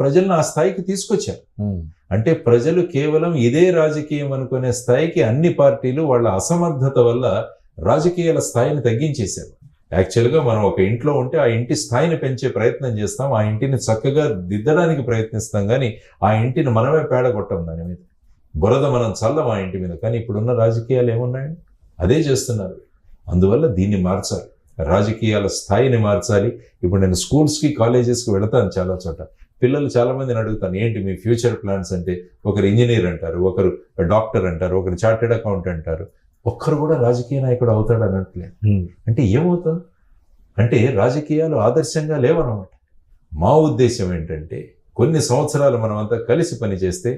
ప్రజలను ఆ స్థాయికి తీసుకొచ్చారు. అంటే ప్రజలు కేవలం ఇదే రాజకీయం అనుకునే స్థాయికి అన్ని పార్టీలు వాళ్ళ అసమర్థత వల్ల రాజకీయాల స్థాయిని తగ్గించేశారు. యాక్చువల్గా మనం ఒక ఇంట్లో ఉంటే ఆ ఇంటి స్థాయిని పెంచే ప్రయత్నం చేస్తాం, ఆ ఇంటిని చక్కగా దిద్దడానికి ప్రయత్నిస్తాం, కానీ ఆ ఇంటిని మనమే పేడగొట్టాం, దాని మీద బురద మనం చల్లం ఆ ఇంటి మీద. కానీ ఇప్పుడున్న రాజకీయాలు ఏమున్నాయండి? అదే చేస్తున్నారు. అందువల్ల దీన్ని మార్చాలి, రాజకీయాల స్థాయిని మార్చాలి. ఇప్పుడు నేను స్కూల్స్కి కాలేజెస్కి వెళతాను, చాలా చోట పిల్లలు చాలా మందిని అడుగుతాను, ఏంటి మీ ఫ్యూచర్ ప్లాన్స్ అంటే ఒకరు ఇంజనీర్ అంటారు, ఒకరు డాక్టర్ అంటారు, ఒకరు చార్టెడ్ అకౌంటెంట్ అంటారు. ఒక్కరు కూడా రాజకీయ నాయకుడు అవుతాడు అనట్లేదు. అంటే ఏమవుతుంది అంటే రాజకీయాలు ఆదర్శంగా లేవన్నమాట. మా ఉద్దేశం ఏంటంటే కొన్ని సంవత్సరాలు మనం అంతా కలిసి పనిచేస్తే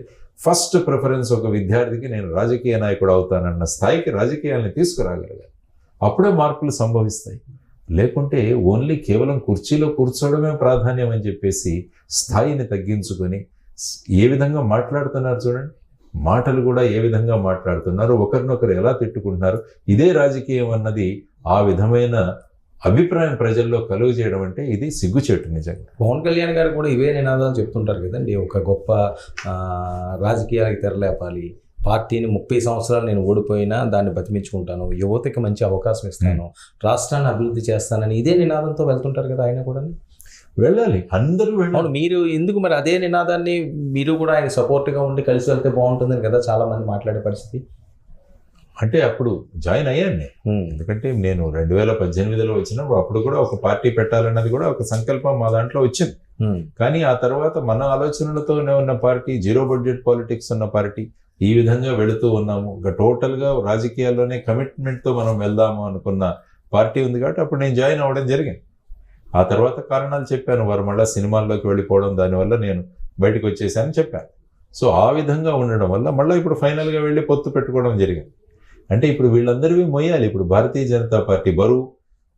ఫస్ట్ ప్రిఫరెన్స్ ఒక విద్యార్థికి నేను రాజకీయ నాయకుడు అవుతానన్న స్థాయికి రాజకీయాలను తీసుకురాగలగాలి. అప్పుడే మార్పులు సంభవిస్తాయి. లేకుంటే ఓన్లీ కేవలం కుర్చీలో కూర్చోవడమే ప్రాధాన్యం అని చెప్పేసి స్థాయిని తగ్గించుకొని ఏ విధంగా మాట్లాడుతున్నారు చూడండి, మాటలు కూడా ఏ విధంగా మాట్లాడుతున్నారు, ఒకరినొకరు ఎలా తిట్టుకుంటున్నారు. ఇదే రాజకీయం అన్నది ఆ విధమైన అభిప్రాయం ప్రజల్లో కలుగు చేయడం అంటే ఇది సిగ్గుచేటు నిజంగా. పవన్ కళ్యాణ్ గారు కూడా ఇవే నినాదాలు చెప్తుంటారు కదండి, ఒక గొప్ప రాజకీయాలకు తెరలేపాలి, పార్టీని 30 సంవత్సరాలు నేను ఓడిపోయినా దాన్ని బతిమించుకుంటాను, యువతకి మంచి అవకాశం ఇస్తాను, రాష్ట్రాన్ని అభివృద్ధి చేస్తానని ఇదే నినాదంతో వెళ్తుంటారు కదా ఆయన కూడా. వెళ్ళాలి, అందరూ వెళ్ళాలి. మీరు ఎందుకు మరి అదే నినాదాన్ని మీరు కూడా ఆయన సపోర్ట్గా ఉండి కలిసి వెళ్తే బాగుంటుందని కదా చాలా మంది మాట్లాడే పరిస్థితి. అంటే అప్పుడు జాయిన్ అయ్యాను నేను, ఎందుకంటే నేను 2018లో వచ్చినప్పుడు అప్పుడు కూడా ఒక పార్టీ పెట్టాలన్నది కూడా ఒక సంకల్పం మా దాంట్లో వచ్చింది. కానీ ఆ తర్వాత మన ఆలోచనలతోనే ఉన్న పార్టీ, జీరో బడ్జెట్ పాలిటిక్స్ ఉన్న పార్టీ, ఈ విధంగా వెళుతూ ఉన్నాము. ఇంకా టోటల్గా రాజకీయాల్లోనే కమిట్మెంట్తో మనం వెళ్దాము అనుకున్న పార్టీ ఉంది కాబట్టి అప్పుడు నేను జాయిన్ అవ్వడం జరిగింది. ఆ తర్వాత కారణాలు చెప్పాను, వారు మళ్ళీ సినిమాల్లోకి వెళ్ళిపోవడం, దానివల్ల నేను బయటకు వచ్చేసానని చెప్పాను. సో ఆ విధంగా ఉండడం వల్ల మళ్ళీ ఇప్పుడు ఫైనల్గా వెళ్ళి పొత్తు పెట్టుకోవడం జరిగింది. అంటే ఇప్పుడు వీళ్ళందరివి మొయ్యాలి. ఇప్పుడు భారతీయ జనతా పార్టీ బరువు,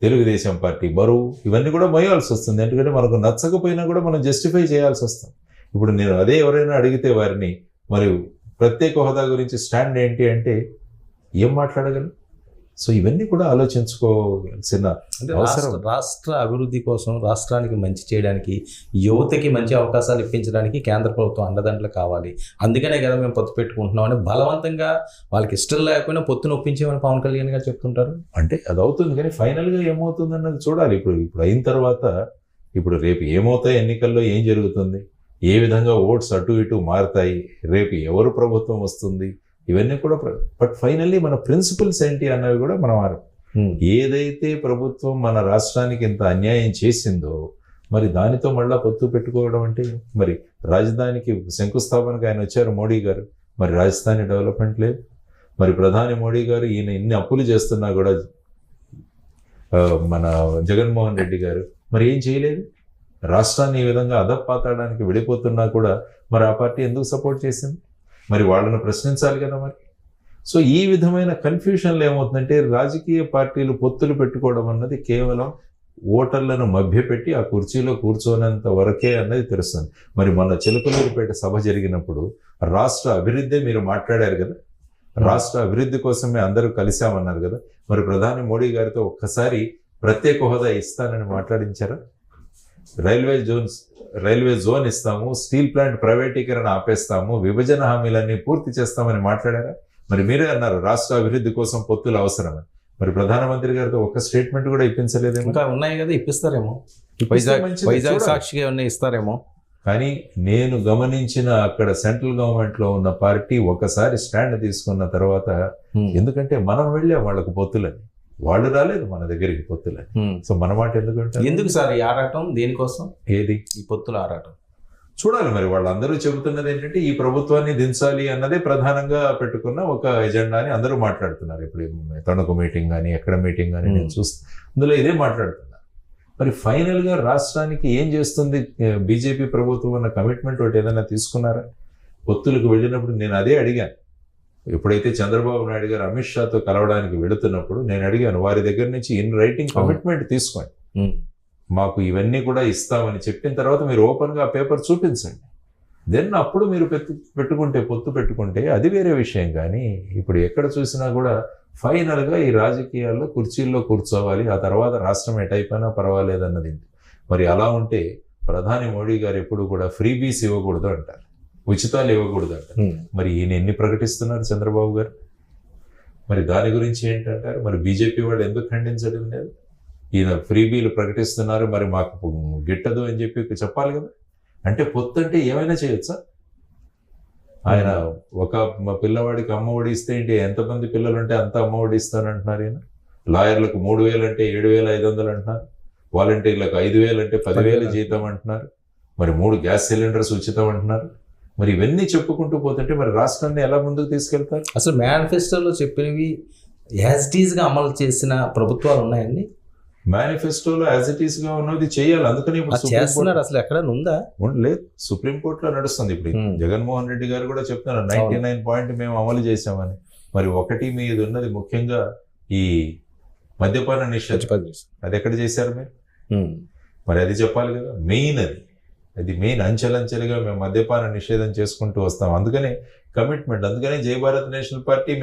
తెలుగుదేశం పార్టీ బరువు, ఇవన్నీ కూడా మొయ్యాల్సి వస్తుంది. ఎందుకంటే మనకు నచ్చకపోయినా కూడా మనం జస్టిఫై చేయాల్సి వస్తుంది. ఇప్పుడు నేను అదే ఎవరైనా అడిగితే వారిని మరి ప్రత్యేక హోదా గురించి స్టాండ్ ఏంటి అంటే ఏం మాట్లాడగలను? సో ఇవన్నీ కూడా ఆలోచించుకోవాల్సిన అవసరం. రాష్ట్ర అభివృద్ధి కోసం, రాష్ట్రానికి మంచి చేయడానికి, యువతకి మంచి అవకాశాలు ఇప్పించడానికి కేంద్ర ప్రభుత్వం అండదండలు కావాలి. అందుకనే కదా మేము పొత్తు పెట్టుకుంటున్నాం అని బలవంతంగా వాళ్ళకి ఇష్టం లేకపోయినా పొత్తును ఒప్పించేమని పవన్ కళ్యాణ్ గారు చెప్తుంటారు. అంటే అది అవుతుంది, కానీ ఫైనల్గా ఏమవుతుంది అన్నది చూడాలి. ఇప్పుడు అయిన తర్వాత ఇప్పుడు రేపు ఏమవుతాయి, ఎన్నికల్లో ఏం జరుగుతుంది, ఏ విధంగా ఓట్స్ అటు ఇటు మారుతాయి, రేపు ఎవరు ప్రభుత్వం వస్తుంది, ఇవన్నీ కూడా. బట్ ఫైనల్లీ మన ప్రిన్సిపల్స్ ఏంటి అన్నవి కూడా మనం ఏదైతే ప్రభుత్వం మన రాష్ట్రానికి ఇంత అన్యాయం చేసిందో మరి దానితో మళ్ళా పొత్తు పెట్టుకోవడం అంటే, మరి రాజధానికి శంకుస్థాపనకు ఆయన వచ్చారు మోడీ గారు, మరి రాజధాని డెవలప్మెంట్ లేదు. మరి ప్రధాని మోడీ గారు ఈయన ఇన్ని అప్పులు చేస్తున్నా కూడా మన జగన్మోహన్ రెడ్డి గారు మరి ఏం చేయలేదు. రాష్ట్రాన్ని ఈ విధంగా అధపాతాడానికి వెళ్ళిపోతున్నా కూడా మరి ఆ పార్టీ ఎందుకు సపోర్ట్ చేసింది? మరి వాళ్ళను ప్రశ్నించాలి కదా మరి. సో ఈ విధమైన కన్ఫ్యూషన్లు ఏమవుతుందంటే రాజకీయ పార్టీలు పొత్తులు పెట్టుకోవడం అన్నది కేవలం ఓటర్లను మభ్యపెట్టి ఆ కుర్చీలో కూర్చోనంత వరకే అన్నది తెలుస్తుంది. మరి మొన్న చిలకలూరిపేట సభ జరిగినప్పుడు రాష్ట్ర అభివృద్ధి మీరు మాట్లాడారు కదా, రాష్ట్ర అభివృద్ధి కోసమే అందరూ కలిశామన్నారు కదా. మరి ప్రధాని మోడీ గారితో ఒక్కసారి ప్రత్యేక హోదా ఇస్తానని మాట్లాడించారా? రైల్వే జోన్ ఇస్తాము, స్టీల్ ప్లాంట్ ప్రైవేటీకరణ ఆపేస్తాము, విభజన హామీలన్నీ పూర్తి చేస్తామని మాట్లాడారా? మరి మీరే అన్నారు రాష్ట్ర అభివృద్ధి కోసం పొత్తులు అవసరమని. మరి ప్రధానమంత్రి గారితో ఒక స్టేట్మెంట్ కూడా ఇప్పించలేదేమో. ఇంకా ఉన్నాయి కదా, ఇప్పిస్తారేమో, వైజాగ్ సాక్షిగా ఏమన్నా ఇస్తారేమో. కానీ నేను గమనించిన అక్కడ సెంట్రల్ గవర్నమెంట్ లో ఉన్న పార్టీ ఒకసారి స్టాండ్ తీసుకున్న తర్వాత, ఎందుకంటే మనం వెళ్ళాం వాళ్ళకు పొత్తులని, వాళ్ళు రాలేదు మన దగ్గరికి పొత్తులని. సో మన మాట ఎందుకు సార్ ఈ ఆరాటం? దేనికోసం ఏది ఈ పొత్తుల ఆరాటం? చూడాలి. మరి వాళ్ళందరూ చెబుతున్నది ఏంటంటే ఈ ప్రభుత్వాన్ని దించాలి అన్నదే ప్రధానంగా పెట్టుకున్న ఒక ఎజెండా అని అందరూ మాట్లాడుతున్నారు. ఇప్పుడు తణుకు మీటింగ్ కానీ ఎక్కడ మీటింగ్ కానీ నేను చూస్తే అందులో ఇదే మాట్లాడుతున్నారు. మరి ఫైనల్ గా రాష్ట్రానికి ఏం చేస్తుంది బీజేపీ ప్రభుత్వం అన్న కమిట్మెంట్ ఒకటి ఏదైనా తీసుకున్నారా? పొత్తులకు వెళ్ళినప్పుడు నేను అదే అడిగాను. ఎప్పుడైతే చంద్రబాబు నాయుడు గారు అమిత్ షాతో కలవడానికి వెళుతున్నప్పుడు నేను అడిగాను, వారి దగ్గర నుంచి ఇన్ రైటింగ్ కమిట్మెంట్ తీసుకోండి, మాకు ఇవన్నీ కూడా ఇస్తామని చెప్పిన తర్వాత మీరు ఓపెన్గా ఆ పేపర్ చూపించండి. దెన్ అప్పుడు మీరు పొత్తు పెట్టుకుంటే అది వేరే విషయం. కానీ ఇప్పుడు ఎక్కడ చూసినా కూడా ఫైనల్గా ఈ రాజకీయాల్లో కుర్చీల్లో కూర్చోవాలి, ఆ తర్వాత రాష్ట్రం ఎటైపోయినా పర్వాలేదన్నది. మరి అలా ఉంటే ప్రధాని మోడీ గారు ఎప్పుడు కూడా ఫ్రీబీస్ ఇవ్వకూడదు అంటారు, ఉచితాలు ఇవ్వకూడదు అంటారు. మరి ఈయన ఎన్ని ప్రకటిస్తున్నారు చంద్రబాబు గారు? మరి దాని గురించి ఏంటంటారు? మరి బీజేపీ వాళ్ళు ఎందుకు ఖండించడం లేదు? ఈయన ఫ్రీబీలు ప్రకటిస్తున్నారు, మరి మాకు గిట్టదు అని చెప్పి చెప్పాలి కదా. అంటే పొత్తు అంటే ఏమైనా చేయొచ్చా? ఆయన ఒక పిల్లవాడికి అమ్మఒడి ఇస్తే ఏంటి, ఎంతమంది పిల్లలు ఉంటే అంత అమ్మఒడి ఇస్తానంటున్నారు ఈయన. లాయర్లకు 3,000 అంటే 7,500 అంటున్నారు, వాలంటీర్లకు 5,000 అంటే 10,000 జీతం అంటున్నారు, మరి 3 గ్యాస్ సిలిండర్స్ ఉచితం అంటున్నారు. మరి ఇవన్నీ చెప్పుకుంటూ పోతుంటే మరి రాష్ట్రాన్ని ఎలా ముందుకు తీసుకెళ్తారు? అసలు మేనిఫెస్టోలో చెప్పినవి యాజ్ ఇట్ ఈస్గా అమలు చేసిన ప్రభుత్వాలు ఉన్నాయండి. మేనిఫెస్టోలో యాజ్ ఇట్ ఈస్ గా ఉన్నది చేయాలి. అందుకని ఇప్పుడు చేస్తున్నారు. అసలు ఎక్కడ ఉందా? లేదు, సుప్రీంకోర్టులో నడుస్తుంది ఇప్పుడు. జగన్మోహన్ రెడ్డి గారు కూడా చెప్తున్నారు 99 పాయింట్ మేము అమలు చేశామని. మరి ఒకటి మీద ఉన్నది ముఖ్యంగా ఈ మద్యపాన నిషేధం, అది ఎక్కడ చేశారు మీరు? మరి అది చెప్పాలి కదా. మెయిన్ అది మెయిన్ అంచెలంచెలుగా మేము మద్యపాన నిషేధం చేసుకుంటూ వస్తాం. అందుకనే కమిట్మెంట్, అందుకనే జై భారత్ నేషనల్ పార్టీ మేము